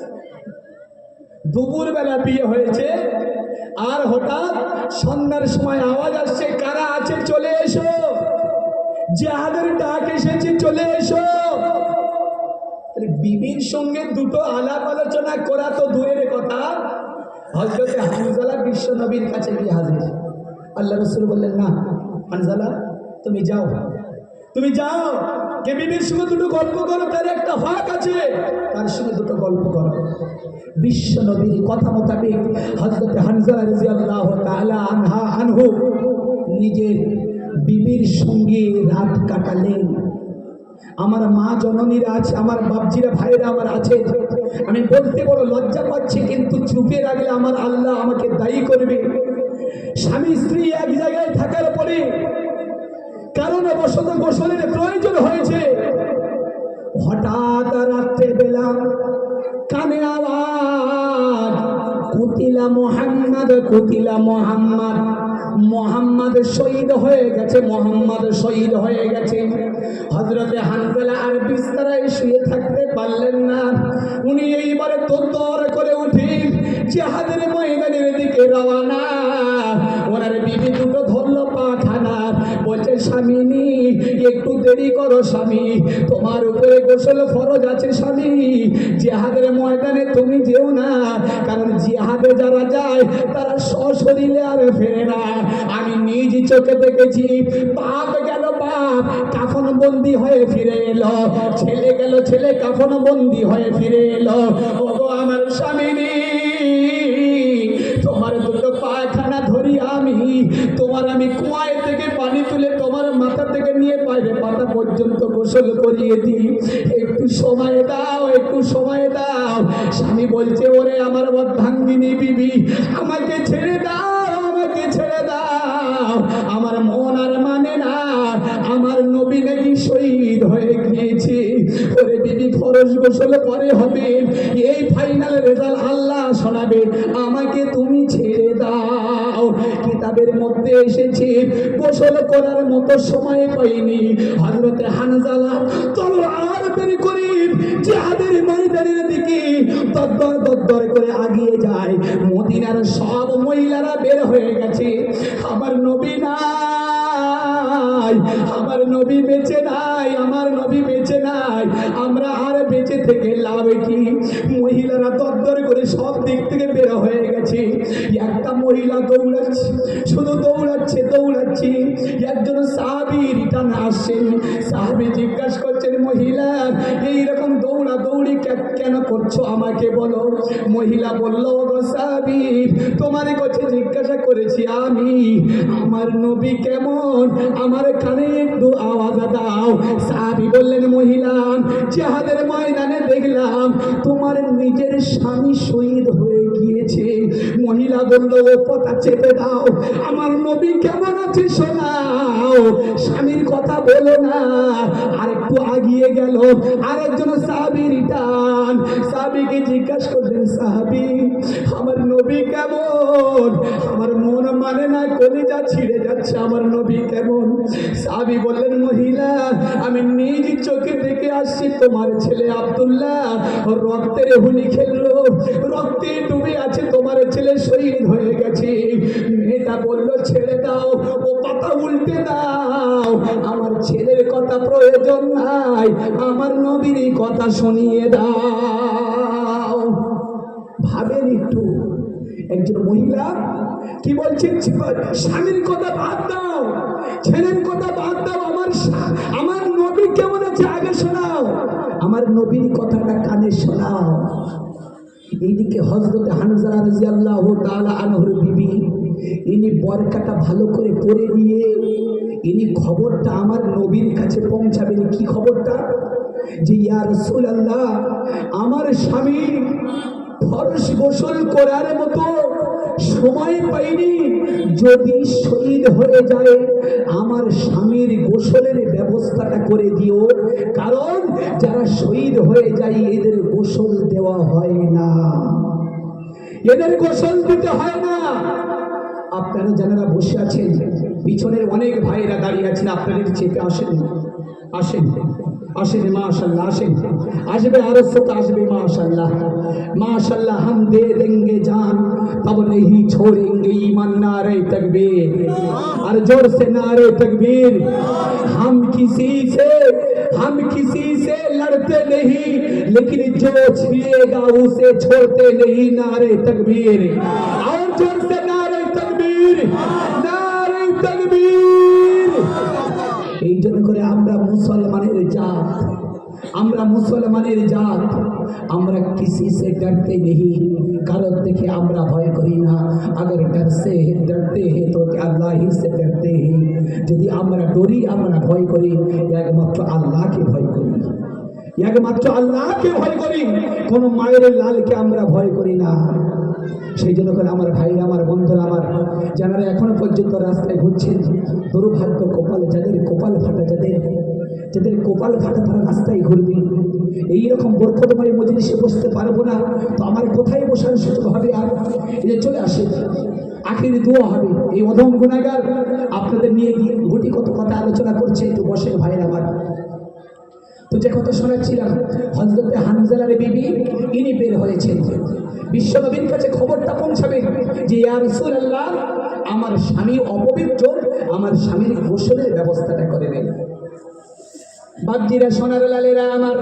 দুপুর বেলা বিয়ে হয়েছে, আর হঠাৎ সন্ধ্যার সময় আওয়াজ আসছে, কারা আছে চলে এসো, জিহাদের ডাক এসেছে, চলে এসো। বিবির সঙ্গে দুটো আলাপ আলোচনা করা তো দূরের কথা, হযরতে হানজালা বিশ্ব নবীর কাছে গিয়ে হাজির। আল্লাহ রাসূল বললেন, না হানজালা তুমি যাও, তুমি যাও, কে বিবির সঙ্গে দুটো গল্প করো, তার একটা হক আছে, তার সঙ্গে দুটো গল্প করো। বিশ্ব নবীর কথা মোতাবেক হযরতে হানজালা রাদিয়াল্লাহু তাআলা আনহু নিজের বিবির সঙ্গে রাত কাটালেন। আমার মা জননীরা আছে, আমার বাপজিরা ভাইরা আমার আছে, আমি বলতে বড় লজ্জা পাচ্ছি, কিন্তু চুপে রাখলে আমার আল্লাহ আমাকে দায়ী করবে। স্বামী স্ত্রী এক জায়গায় থাকার পরে কারণে বশত গোসলের প্রয়োজন হয়েছে, হঠাৎ রাত্রে বেলা কানে আওয়াজ, কুতিলা মুহাম্মদ, কুতিলা মুহাম্মদ, মুহাম্মদ শহীদ হয়ে গেছে, মুহাম্মদ শহীদ হয়ে গেছে। হযরতে হানজালা আর বিছানায় শুয়ে থাকতে পারলেন না, উনি এইবারে তোর করে উঠে জিহাদের ময়দানের দিকে রওনা। স্বামী, তোমার উপরে গোসল ফরজ আছে স্বামী। জিহাদের ময়দানে তুমি যেও না, কারণ জিহাদে যারা যায় তারা সশরীরে আর ফেরে না। আমি নিজ চোখে দেখেছি, বাপ গেল বাপ কাফন বন্দি হয়ে ফিরে এলো, ছেলে গেল ছেলে কাফন বন্দি হয়ে ফিরে এলো। ওগো আমার স্বামী, তোমার দুটো পায়খানা ধরি আমি কুয়ায় থেকে পানি তুলে তোমার মাথা থেকে নিয়ে পায়ের পাতা পর্যন্ত গোসল করিয়ে দিই, একটু সময় দাও, একটু সময় দাও। স্বামী বলছে, ওরে আমার অর্ধাঙ্গিনী বিবি, আমাকে ছেড়ে দাও, আমাকে ছেড়ে দাও, আমার মন আর মানে না, আমার নবী নাকি শহীদ হয়ে গিয়েছে। ওরে বিবি, ফরজ গোসল পরে হবে, এই ফাইনাল রেজাল্ট আল্লাহ শোনাবে, আমাকে তুমি ছেড়ে দাও। কিতাবের মধ্যে এসেছে গোসল করার মতো সময় পাইনি হযরতে হানজালা তলোয়ার বের করে জিহাদের ময়দানের দিকে দরদর করে আগিয়ে যায়। মদিনার সব মহিলারা বের হয়ে গেছে, আমার নবী নাই, আমার নবী বেঁচে নাই, আমার নবী বেঁচে নাই, আমরা আর বেঁচে থেকে লাভ কি? মহিলারা দরদর করে সব দিক থেকে বের হয়ে গেছে। একটা মহিলা দৌড়াচ্ছে, শুধু দৌড়াচ্ছে দৌড়াচ্ছে। একজন সাহাবী রিটার্ন আসছেন, সাহাবী জিজ্ঞাসা করছেন, মহিলা এইরকম দৌড়া দৌড়ি কেন করছো আমাকে বলো। মহিলা বলল, গো সাহাবী, তোমার কাছে জিজ্ঞাসা করেছি আমি, আমার নবী কেমন, আমার কানে একটু আওয়াজ দাও। সাহাবী বললেন, মহিলা, জিহাদের ময়দানে দেখলাম তোমার নিজের স্বামী শহীদ হয়ে গিয়েছে। মহিলা বলল, ও কথা চেপে দাও, আমার নবী কেমন আছে শোনাও, স্বামীর কথা বলো না। আর একটু আগিয়ে গেল, আরেকজন সাহাবী রিটার্ন, সাহাবীকে জিজ্ঞাসা করলেন, সাহাবী, আমার নবী কেমন, আমার মন মানে না, কলিজা ছিঁড়ে যাচ্ছে, আমার নবী কেমন। সাহাবী বললেন, মহিলা, আমি নিজ চোখে দেখে আসছি তোমার ছেলে আব্দুল্লাহ রক্তের হোলি খেললো, রক্তে ডুবে আছে, তোমার ছেলে শহীদ হয়ে গেছে। মেয়েটা বলল, ছেড়ে দাও, ও পাতা উল্টে দাও, আমার ছেলের কথা প্রয়োজন নাই, আমার নবীর কথা শুনিয়ে দাও। ভাবেন একটু, একজন মহিলা কি বলছেন, স্বামীর কথা বাদ দাও, ছেলের কথা বাদ দাও, আমার নবী কেমন আছে আগে শোনাও, আমার নবীর কথাটা কানে শোনাও। এইদিকে হযরতে হানজালা রাদিয়াল্লাহু তাআলা আনহুর বিবি, ইনি বরকাটা ভালো করে পরে নিয়ে ইনি খবরটা আমার নবীর কাছে পৌঁছাবেন। কি খবরটা? যে ইয়া রাসূলুল্লাহ, আমার স্বামী ফরজ গোসল করার মতো সময় পাইনি, যদি শহীদ হয়ে যায় আমার স্বামীর গোসলের ব্যবস্থাটা করে দিও, কারণ যারা শহীদ হয়ে যায় এদের গোসল দেওয়া হয় না, এদের গোসল দিতে হয় না। আপনারা যারা বসে আছেন, পিছনের অনেক ভাইরা দাঁড়িয়ে আছেন, আপনাদের চেপে আসেন, আসেন আসেন, মাশাআল্লাহ, আসেন, আসবে আরো সত আসবে, মাশাআল্লাহ माशाल्लाह। हम दे देंगे जान तब नहीं छोड़ेंगे ईमान, नारे तकबीर, और जोर से नारे तकबीर। हम किसी से लड़ते नहीं, लेकिन जो छिएगा उसे छोड़ते नहीं, नारे तकबीर, और जोर से नारे तकबीर, नारे तकबीर। এই জন্য করে আমরা মুসলমানের জাত, আমরা মুসলমানের জাত, আমরা किसी से डरते नहीं, কারণ দেখে আমরা ভয় করি না। अगर डरते हैं तो अल्लाह ही से डरते हैं। যদি আমরা ডরি, আমরা ভয় করি, একমাত্র আল্লাহকে ভয় করি, একমাত্র আল্লাহকে ভয় করি, কোন মায়ের লালকে আমরা ভয় করি না। সেই জন্য করে আমার ভাইরা, আমার বন্ধুরা, আমার যারা এখনো পর্যন্ত রাস্তায় ঘুরছেন, দুর্ভাগ্য কপাল যাদের, কপাল ফাটা যাদের কপাল ফাটা, তারা রাস্তায় ঘুরবে। এইরকম বরকতময় মজলিসে বসতে পারবো না, তো আমার কোথায় বসার সুযোগ হবে? আর এই যে চলে আসে, আখিরি দোয়া হবে। এই অধম গুনাহগার আপনাদের নিয়ে গিয়ে গুটি কত কথা আলোচনা করছে, একটু বসেন ভাইরা আমার। তো যে কথা শোনাচ্ছিলাম, হযরতে হানজালার বিবি ইনি বের হয়েছেন, বিশ্বনবীর কাছে খবরটা পৌঁছাবে যে ইয়া রাসূলুল্লাহ, আমার স্বামী অপবিত্র, আমার স্বামীর গোসলের ব্যবস্থাটা করে দেন। বাপজিরা, সোনার লালেরা আমার,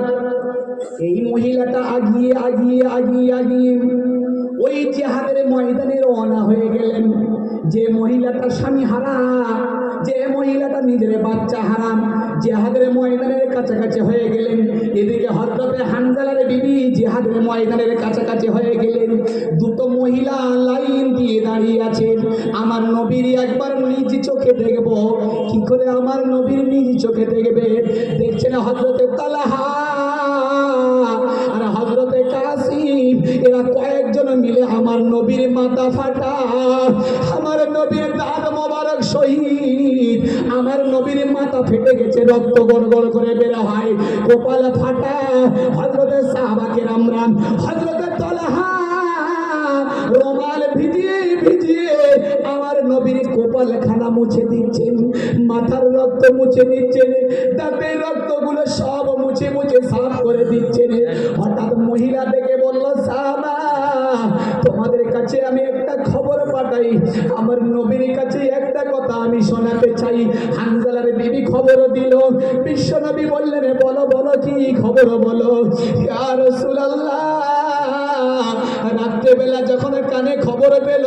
এই মহিলাটা আগিয়ে আগিয়ে আগিয়ে আগিয়ে ওই জিহাদের ময়দানে রওনা হয়ে গেলেন। যে মহিলাটা স্বামী হারা, যে মহিলাটা নিজের বাচ্চা হারাম, জিহাদের ময়দানের কাছাকাছি হয়ে গেলেন। এদিকে হযরতে হানজালার বিবি জিহাদের ময়দানের কাছাকাছি হয়ে গেলেন। দুটো মহিলা লাইন দিয়ে দাঁড়িয়ে আছে। আমার নবীর একবার নিজ চোখে দেখব। কি করে আমার নবীর নিজ চোখে দেখবে? দেখছেন হযরতে তালহা আর হযরতে কাসিম, এরা কয়েকজন মিলে আমার নবীর মাথা ফাটা, আমার নবীর দাঁত মোবারক শহীদ, আমার নবীর মাথা ফেটে গেছে, রক্ত গড়গড় করে বের হয়, কপাল ফাটা। হযরতে সাহাবা কেরামরা হযরতে তালহা রুমাল ভিজিয়ে ভিজিয়ে আমার নবীর কপাল খানা মুছে দিচ্ছেন, মাথার রক্ত মুছে দিচ্ছেন, দাঁতের রক্তগুলো সব মুছে মুছে সাফ করে দিচ্ছেন। হঠাৎ মহিলা দেখে বলল, সাহাবা, তোমাদের কাছে আমি একটা খবর পাঠাই, আমার নবীর কাছে একটা কথা আমি শোনাতে চাই। হানজালার বিবি খবর দিল। বিশ্ব নবী বললেন, বলো বলো, কি খবর বলো। ইয়া রাসূলুল্লাহ, রাত্রেবেলা যখন কানে খবর পেল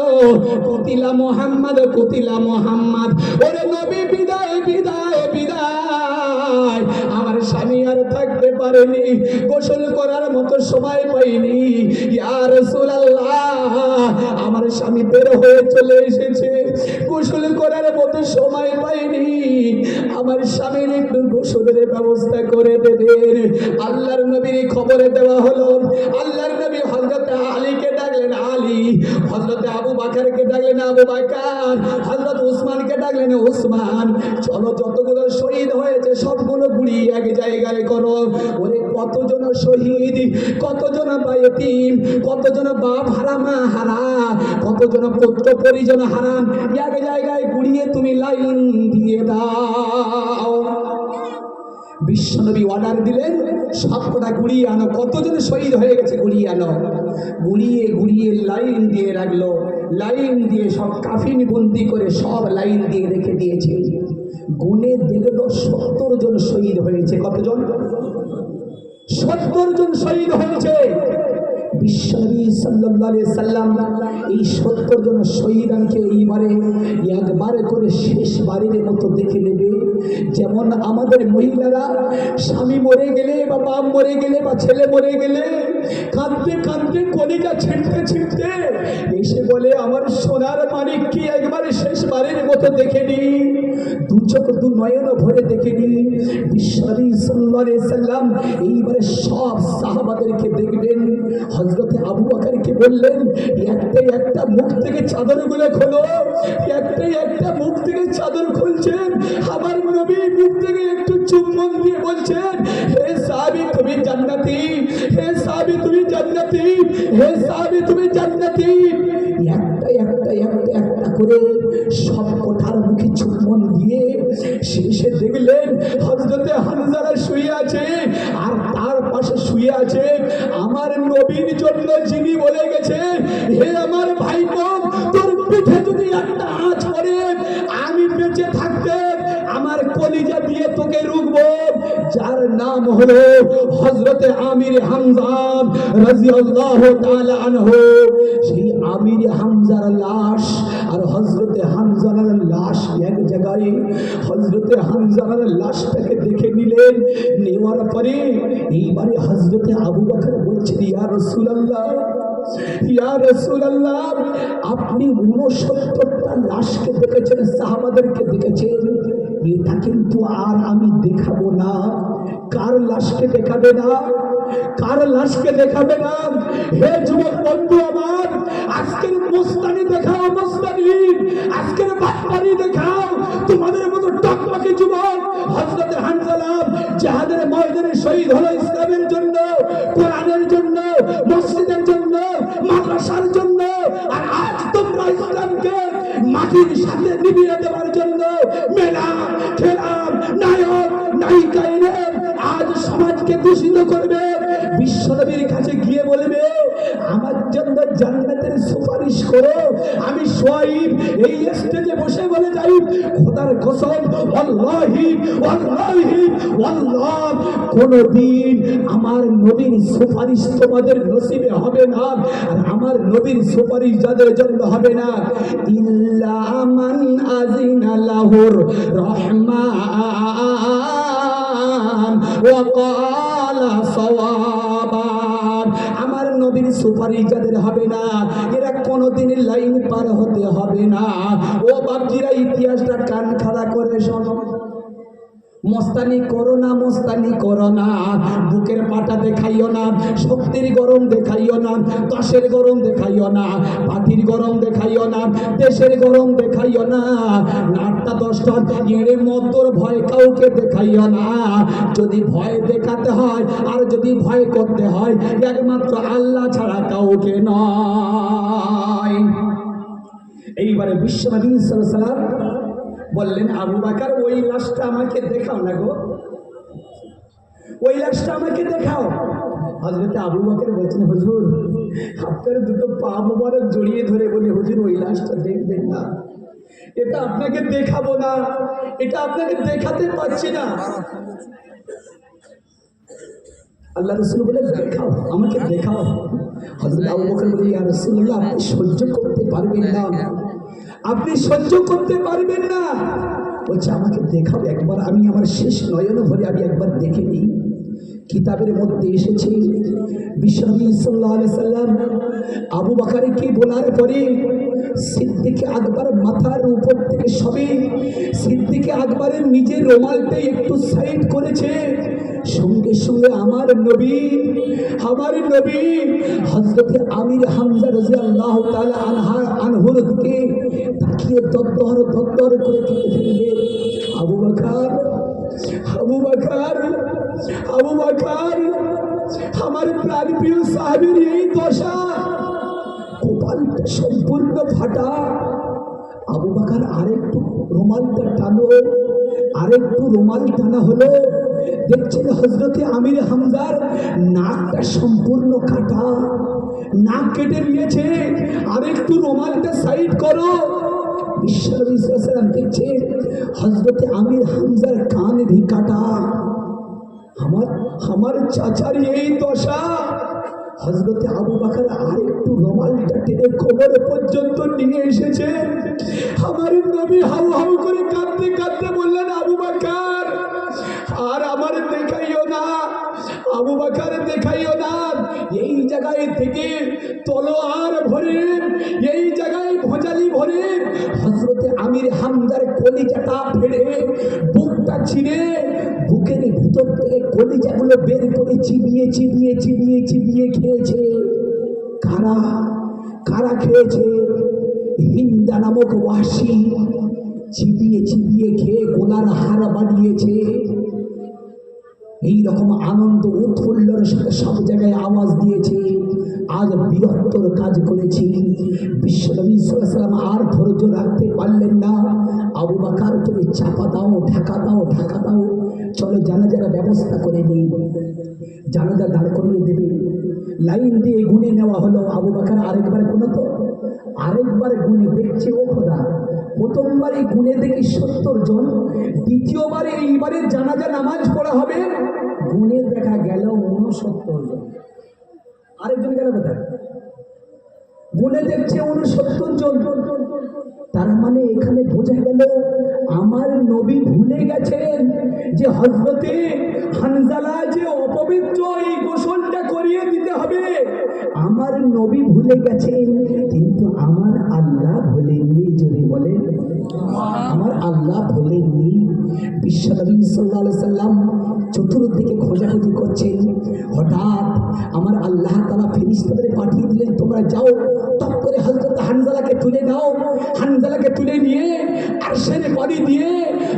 কুতিলা মুহাম্মদ, কুতিলা মুহাম্মদ, ওরে নবী বিদায় বিদায় বিদায়, আমার স্বামী আর থাকতে পারেনি, গোসল করার মতো সময় পাইনি। ইয়া রাসূলুল্লাহ, আমার স্বামী বের হয়ে চলে এসেছে, গোসল করার মতো সময় পাইনি, আমার স্বামীর একটু গোসলের ব্যবস্থা করে দেবেন। আল্লাহর নবীর খবরে দেওয়া হলো। আল্লাহর নবী হযরতে আলীকে ডাকলেন আলী, হযরতে আবু বকরকে ডাকলেন আবু বকর, হযরত উসমানকে ডাকলেন উসমান। চলো, যতগুলো শহীদ হয়েছে সবগুলো গুড়িয়ে এক জায়গায় করো। ওরে কতজন শহীদ, কতজন বায়তীম, কতজন বাপ হারা মা হারা, কতজন পুত্র পরিজন হারাম, এক জায়গায় গুড়িয়ে তুমি লাইন দিয়ে দাও। বিশ্বনবী অর্ডার দিলেন, সবকটা গুড়িয়ে আনো। কতজন শহীদ হয়ে গেছে গুড়িয়ে আনো। গুড়িয়ে গুড়িয়ে লাইন দিয়ে রাখলো, লাইন দিয়ে সব কাফিন বন্দি করে সব লাইন দিয়ে রেখে দিয়েছে। গুণে দেখলো 70 জন শহীদ হয়েছে। কতজন? 70 জন শহীদ হয়েছে। বিশ্বনবী সাল্লাল্লাহু আলাইহি সাল্লাম এই 70 জন শহীদকে এইবারে একবারে করে শেষবারের মতো দেখে নেবে। যেমন আমাদের মহিলারা স্বামী মরে গেলে বা বাপ মরে গেলে বা ছেলে মরে গেলে কাঁদতে কাঁদতে কলিজা ছিঁড়তে ছিঁড়তে এসে বলে, আমার সোনার মানিক কি একবারে শেষবারের মতো দেখে নি, দু চোখ দু নয়ন ভরে দেখে নি। বিশ্বনবী সাল্লাল্লাহু আলাইহি সাল্লাম এইবারে সব সাহাবাদেরকে দেখবেন। হযরতে আবু বকরকে বললেন, একটাই একটা মুখ থেকে চাদরগুলো খোলো। একটাই একটা মুখ থেকে চাদর খুলছেন, আমার নবী মুখ থেকে একটু চুম্বন দিয়ে বলছেন, হে সাহাবী তুমি জান্নাতি, হে সাহাবী তুমি জান্নাতি, হে সাহাবী তুমি জান্নাতি। একটা একটা একটা একটা করে সব কোঠার মুখে চুম্বন দিয়ে শেষে দেখলেন হযরতে হানজালা শুয়ে আছে, আর তার পাশে শুয়ে আছে আমার নবীর জন্য যিনি বলে গেছে, হে আমার ভাইপো, তোর পিঠে যদি একটা আঁচ পড়ে আমি বেঁচে থাকতে আমার কলিজা দিয়ে তোকে রুখবো, যার নাম হলো হযরতে আমির হামজা রাদিয়াল্লাহু তাআলা আনহু। সেই আমির হামজার লাশ আর হযরতে হামজার লাশ এক জায়গায়। হযরতে হামজার লাশটাকে দেখে নিলেন, নেওয়ার পরে এইবারে হযরতে আবু বকর বলছেন, ইয়া রাসূলুল্লাহ, ইয়া রাসূলুল্লাহ, আপনি 69টা লাশকে দেখেছেন, সাহাবাদেরকে দেখেছেন, এটা কিন্তু আর আমি দেখাবো না। কার লাশকে দেখাবে না? কার লাশকে দেখাবে না? হে যুবক বন্ধু আমার, আজকের মুস্তানি দেখাও, মুস্তানি আজকের বাটপারি দেখাও। তোমাদের মতো টকটকে যুবক হযরতে হানজালা জিহাদের ময়দানে শহীদ হলো ইসলামের জন্য, কোরআনের জন্য, মসজিদের জন্য, মাদ্রাসার জন্য। আর আজ তোমরা ইসলামকে মাটির সাথে মিলিয়ে দেওয়ার জন্য মেলা খেলাম নায়ক নায়িকা এনে আজ সমাজকে দূষিত করবে। বিশ্বনবীর কাছে গিয়ে বলবে, আমার জন্য জান্নাতের সুপারিশ সুপারিশ করো। আমি সোয়াইব এই স্টেজে বসে বলে যাই, খোদার কসম, ওয়াল্লাহি ওয়াল্লাহি ওয়াল্লাহ, কোনদিন আমার নবীর সুপারিশ তোমাদের নসিবে হবে না। আর আমার নবীর সুপারিশ যাদের জন্য হবে না, ইল্লা মান আযিনা লাহুর রহমান ওয়া ক্বালা সাওয়াবান। আমার নবীর সুপারিশ যাদের হবে না, এরা কোনদিন লাইন পার হতে হবে না। ও বাপজিরা, ইতিহাসটা কান খাড়া করে শোনো। মস্তানি করো না, মস্তানি করো না, বুকের পাটা দেখাইও না, শক্তির গরম দেখাইও না, দশের গরম দেখাইও না, পাটির গরম দেখাইও না, দেশের গরম দেখাইও না, আটটা দশটা এড়ে মতর ভয় কাউকে দেখাইও না। যদি ভয় দেখাতে হয় আর যদি ভয় করতে হয়, একমাত্র আল্লাহ ছাড়া কাউকে নয়। এইবারে বিশ্বনবী সাল্লাল্লাহু আলাইহি ওয়াসাল্লাম বললেন, আবু বকর ওই লাশটা আমাকে দেখাও না গো, ওই লাশটা আমাকে দেখাও। হযরত আবু বকর বলছেন, হুজুর আপনার দুটো পা মোবারক জড়িয়ে ধরে বলে, হুজুর ওই লাশটা দেখবেন না, এটা আপনাকে দেখাবো না, এটা আপনাকে দেখাতে পারছি না। আল্লাহ রাসূল বলে, দেখাও, আমাকে দেখাও। হযরত আবু বকর বলে, ইয়া রাসূলুল্লাহ, আপনি সহ্য করতে পারবেন না, আপনি সহ্য করতে পারবেন না। বলছে, আমাকে দেখাও একবার, আমি আমার শেষ নয়ন ভরে আমি একবার দেখে নিই। কিতাবের মধ্যে এসেছে, বিশ্বনবী সাল্লাল্লাহু আলাইহি সাল্লাম আবু বকরকে বলার পরে সিদ্দিক আকবর মাথার উপর থেকে সবে সিদ্দিক আকবরের নিজের রুমালটা একটু সাইড করেছে। সঙ্গে সঙ্গে আমার নবী হযরত আমির হামজা রাদিয়াল্লাহু তাআলা আনহুর দিকে তাকিয়ে দদ্দর করে কেঁদে ফেললেন। আবু বকর, আমার প্রাণপ্রিয় সাহাবীর এই দশা, কপালটা সম্পূর্ণ ফাটা। আবু বকর আরেকটু রুমালটা টানো, আরেকটু রুমাল টানা হলো, দেখছেন হযরতে আমির হামজার নাকটা সম্পূর্ণ কাটা, নাক কেটে নিয়েছে। আরেকটু রুমালটা সাইড করো। বিশ্বনবী সাল্লাল্লাহু আলাইহি ওয়াসাল্লাম দেখছেন হযরতে আমির হামজার কান ভি কাটা। আমার চাচার এই দশা। হযরতে আবু বকর আরেকটু রুমালটা টেনে কোমর পর্যন্ত নিয়ে এসেছে। আমার নবী হাউ হাউ করে কাঁদতে কাঁদতে বললেন, আবু বকর আর আমার দেখাইও না, আবু বকর দেখাইও না। এই জায়গায় থেকে তলোয়ার ভরে, এই জায়গায় ভোজালি ভরে হযরতে আমির হামজার কলিজাটা ফেড়ে, বুকটা ছিঁড়ে, বুকের ভিতর থেকে কলিজাগুলো বের করে চিবিয়ে চিবিয়ে চিবিয়ে চিবিয়ে খেয়েছে। কারা খেয়েছে? হিন্দা নামক ওয়াসি চিবিয়ে চিবিয়ে খেয়ে গোলার হার বানিয়েছে। এইরকম আনন্দ উৎফুল্লর সাথে সব জায়গায় আওয়াজ দিয়েছে। আজ বীরত্বর কাজ করেছি। বিশ্বনবী সাল্লাল্লাহু আলাইহি ওয়াসাল্লাম আর ধৈর্য রাখতে পারলেন না। আবু বকর, তুমি চাপা দাও, ঢাকা দাও, চলো জানাজার ব্যবস্থা করে নিই। জানাজা দাঁড় করিয়ে দেবে। লাইন দিয়ে গুনে নেওয়া হলো। আবু বকর আরেকবার গুনো তো, আরেকবার গুনে দেখছে, ও খোদা, প্রথমবারে গুনে দেখি 70 জন, দ্বিতীয়বারে এইবারে জানাজা নামাজ পড়া হবে, গুনে দেখা গেল 69 জন। আরেকজন গেল কোথায়? গুনে দেখছে 69 জন। তার মানে এখানে বোঝা গেল আমার নবী ভুলে গেছেন যে হযরতে হানজালা যে অপবিত্র, এই গোসলটা করিয়ে দিতে হবে। আমার নবী ভুলে গেছেন, কিন্তু আমার আল্লাহ ভুলেননি। যদি বলেন আমার আল্লাহ ভুলেননি। বিশ্বনবী সাল্লাল্লাহু আলাইহি সাল্লাম চতুর্দিকে খোঁজাখুঁজি করছেন। হঠাৎ আমার আল্লাহ তাআলা ফেরেশতাদের পাঠিয়ে দিলেন, তোমরা যাও, তপ করে হযরত হানজালাকে তুলে নাও। হানজালাকে তুলে নিয়ে আরশের পানি দিয়ে,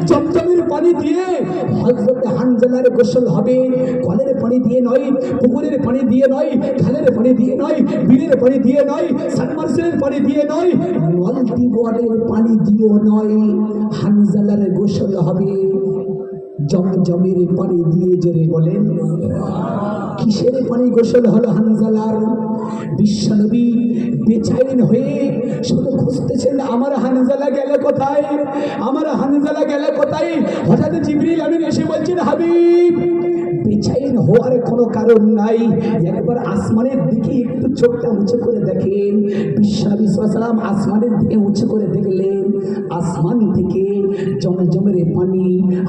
জমজমের পানি দিয়ে হযরত হানজালার গোসল হবে। কলের পানি দিয়ে নয়, পুকুরের পানি দিয়ে নয়, খালের পানি দিয়ে নয়, বিলের পানি দিয়ে নয়, সানমার্সেলের পানি দিয়ে নয়, মাল্টিওয়ালের পানি দিয়েও নয়, হানজালার গোসল হবে। জমজমের পানি দিয়ে জোরে বলেন কিসের পানি গোসল হলো হানজালার? বিশ্বনবী বেচাইন হয়ে শুধু খুঁজতেছেন আমার হানজালা গেল কোথায়, আমার হানজালা গেল কোথায়। হঠাৎ জিবরিল আমিন এসে বলছেন হাবিব বেচাইন হওয়ার কোনো কারণ নাই, একবার আসমানের দিকে একটু চোখটা উঁচু করে দেখেন। বিশ্বনবী সাল্লাল্লাহু আলাইহি ওয়াসাল্লাম আসমানের দিকে উঁচু করে দেখলেন, আসমান থেকে জমজমের পানি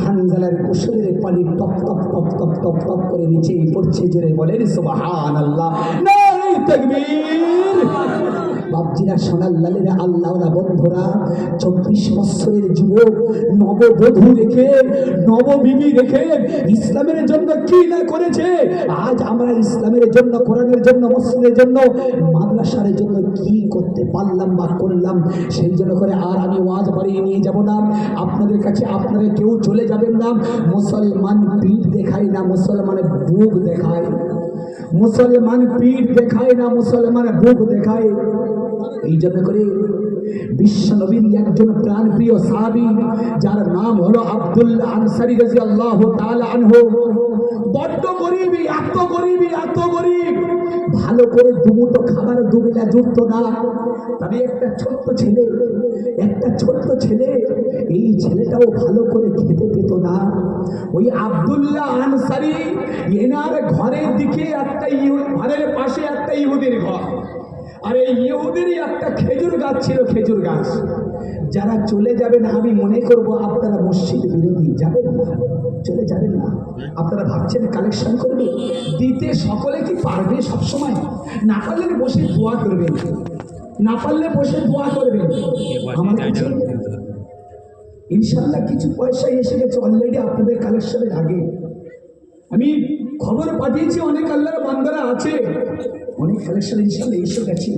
হানজালার গোসলের পানি top top top top top top করে নিচে পড়ছে। জোরে বলেন সুবহানাল্লাহ, নারে তাকবীর। বাপজিরা সোনার লালেরা আল্লাহরা বন্ধুরা, 24 বছরের যুবক নববধূ রেখে নববিবি রেখে ইসলামের জন্য কি না করেছে। আজ আমরা ইসলামের জন্য, কোরআনের জন্য, মসজিদের জন্য, মাদ্রাসার জন্য কি করতে পারলাম বা করলাম, সেই জন্য করে আর আমি ওয়াজ বাড়িয়ে নিয়ে যাব না আপনাদের কাছে। আপনারা কেউ চলে যাবেন না। মুসলমান পিঠ দেখায় না, মুসলমানের বুক দেখায়। মুসলমান পিঠ দেখায় না, মুসলমান বুক দেখায়। এই জন্য করে বিশ্ব নবীর একজন প্রাণপ্রিয় সাহাবী যার নাম হলো আব্দুল্লাহ আনসারী রাদিয়াল্লাহু তাআলা আনহু, বড্ড গরিব, এত গরিব, এত গরিব, ভালো করে দুমুঠো খাবার দুবেলা জুটত না। তবে একটা ছোট্ট ছেলে, এই ছেলেটাও ভালো করে খেতে পেত না। ওই আব্দুল্লাহ আনসারী এনার ঘরের দিকে একটা ঘরের পাশে একটা ইহুদির ঘর, আর এই ইহুদিরই একটা খেজুর গাছ ছিল, খেজুর গাছ। যারা চলে যাবেন আমি মনে করব আপনারা মসজিদ বিরোধী, যাবেন না, চলে যাবেন না। আপনারা ভাবছেন কালেকশন করবে, দিতে সকলে কি পারবে সবসময়? না পারলে বসে দোয়া করবেন, না পারলে বসে দোয়া করবেন। আমার কাছে ইনশাল্লাহ কিছু পয়সা এসে গেছে অলরেডি আপনাদের কালেকশনের আগে। আমি খবর পাঠিয়েছি, অনেক আল্লাহর বান্দারা আছে, অনেক কালেকশন ইনশাল্লাহ এসে গেছে।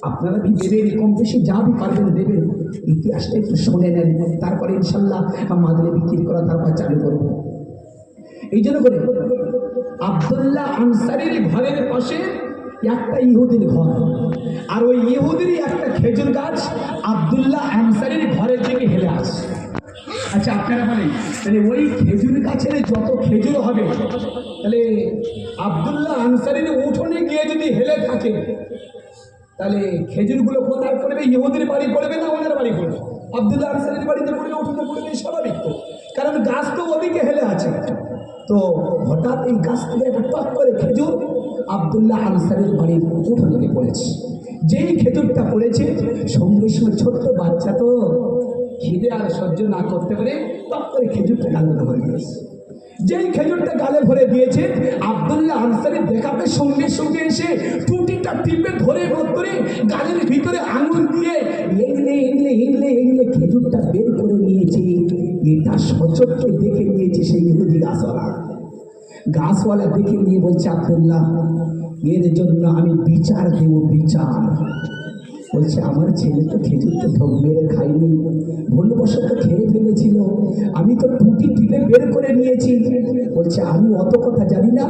আপনারা দেবেন, কম বেশি যা পারবেন দেবেন। ইতিহাসটা একটু শুনে নেন, তারপরে ইনশাল্লাহ মাদলে বিক্রি করা তারপর চালু করবো। এই জন্য করে আব্দুল্লাহ আনসারীর ঘরের পাশে একটা ইহুদির ঘর, আর ওই ইহুদিরই একটা খেজুর গাছ আব্দুল্লাহ আনসারীর ঘরের দিকে হেলে আসে। আচ্ছা আপনারা বলেন, তাহলে ওই খেজুর গাছের যত খেজুর হবে, তাহলে আব্দুল্লাহ আনসারীর উঠোনে গিয়ে যদি হেলে থাকে, তাহলে খেজুরগুলো কোথায় পড়বে? ইহুদির বাড়ি পড়বে না ওনার বাড়ি পড়বে? আব্দুল্লাহ আনসারীর বাড়িতে পড়বে, উঠোনে পড়বে, স্বাভাবিক তো, কারণ গাছ তো ওদিকে হেলে আছে। তো হঠাৎ এই গাছ থেকে একটা টপ করে খেজুর আব্দুল্লাহ আনসারীর বাড়ির উঠোনে পড়েছে। যেই খেজুরটা পড়েছে, সঙ্গে সঙ্গে ছোট্ট বাচ্চা তো খিদে আর সহ্য না করতে পারে, টপ করে খেজুরটা গালে ধরে দিয়েছে। যেই খেজুরটা গালে ভরে দিয়েছে, আব্দুল্লাহ আনসারী দেখাবে সঙ্গে সঙ্গে এসে টুটিটা টিপে ধরে ধরে গালের ভিতরে আঙুল দিয়ে এগলে এগলে এগলে এগলে খেজুরটা বের করে নিয়েছে। এটা সচক্ষে দেখে নিয়েছে সেই ইহুদি গাছওয়ালা দেখে নিয়ে বলছে, আব্দুল্লাহ এর জন্য আমি বিচার দেব, বিচার। বলছে আমার ছেলে তো খেজুরটা ঢোক মেরে খাইনি, ভুলবশত খেয়ে ফেলেছিল, আমি তো টুটি টিপে বের করে নিয়েছি। বলছে আমি অত কথা জানি না,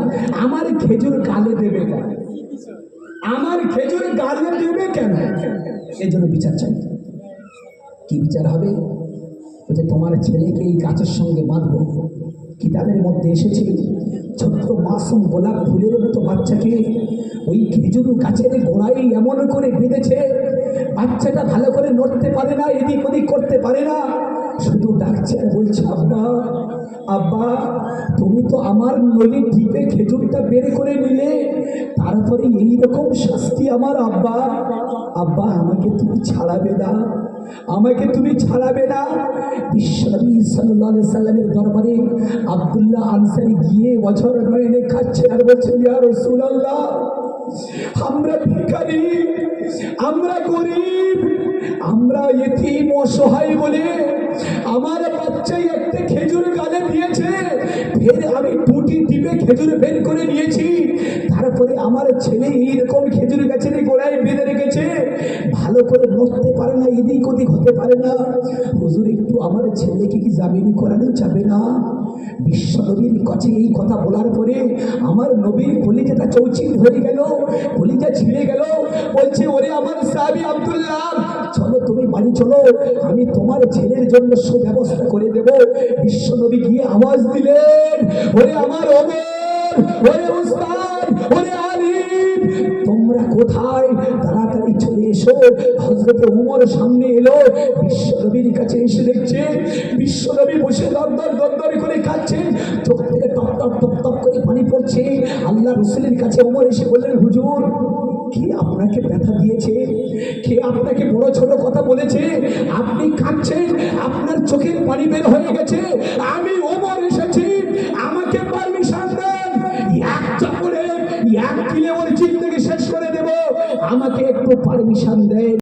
আমার খেজুর গালে দেবে কেন, আমার খেজুর গালে দেবে কেন? এই জন্য বিচার চাই। কি বিচার হবে? বলছে তোমার ছেলেকে এই গাছের সঙ্গে বাঁধবো। কিতাবের মধ্যে এসেছে ছোট্ট মাসুম গোলাপ ফুলের মতো বাচ্চাকে ওই খেজুর গাছের গোড়ায় এমন করে বেঁধেছে, বাচ্চাটা ভালো করে নড়তে পারে না, এদিক ওদিক করতে পারে না, শুধু ডাকছে আর বলছে আব্বা আব্বা, তুমি তো আমার নলি টিপে খেজুরটা বের করে নিলে, তারপরে এইরকম শাস্তি আমার। আব্বা আব্বা আমাকে তুমি ছাড়াবে না, আমাকে তুমি ছাড়াবে না। বিশ্বনবী সাল্লাল্লাহু আলাইহি সাল্লামের দরবারে আব্দুল্লাহ আনসারী গিয়ে বছর নয়নে খাচ্ছে আর বলছে, ইয়া রাসূলুল্লাহ, আমরা ভিখারি, আমরা গরিব, আমরা ইতিম অসহায় বলে আমার বাচ্চাই একটা খেজুর গালে দিয়েছে, ফের আমি টুটি টিপে খেজুর বের করে নিয়েছি, তারপরে আমার ছেলে এইরকম খেজুর গাছের গোড়ায় বেঁধে রেখেছে, ভালো করে নড়তে পারে না, এদিক ওদিক হতে পারে না। হুজুর একটু আমার ছেলেকে কি জামিন করানো যাবে না? বিশ্ব নবীর কাছে এই কথা বলার পরে আমার নবীর কলিজাটা চৌচির হয়ে গেল, কলিজা ছিঁড়ে গেল। বলছে, ওরে আমার সাহাবী আব্দুল্লাহ, চলো তুমি বাড়ি চলো, আমি তোমার ছেলের জন্য সুব্যবস্থা করে দেব। বিশ্ব নবী গিয়ে আওয়াজ দিলেন, ওরে আমার ওমর, ওরে উসমান, ওরে আলী, তোমরা কোথায়? তাড়াতাড়ি চলে এসো। হযরত ওমর সামনে এলো, বিশ্বনবীর কাছে এসে দেখছে বিশ্বনবী বসে দরদর করে কাঁদছেন, চোখ থেকে টপ টপ টপ টপ করে পানি পড়ছে। আল্লাহ রাসূলের কাছে ওমর এসে বললেন, হুজুর, কে আপনাকে ব্যথা দিয়েছে? কে আপনাকে বড় ছোট কথা বলেছে? আপনি কাঁদছেন, আপনার চোখের পানি বের হয়ে গেছে। আমি ওমর এসেছি, আমাকে পারমিশন দেন, এক চাপড়ে এক কিলে ওর জিন্দগি শেষ করে দেব, আমাকে একটু পারমিশন দেন।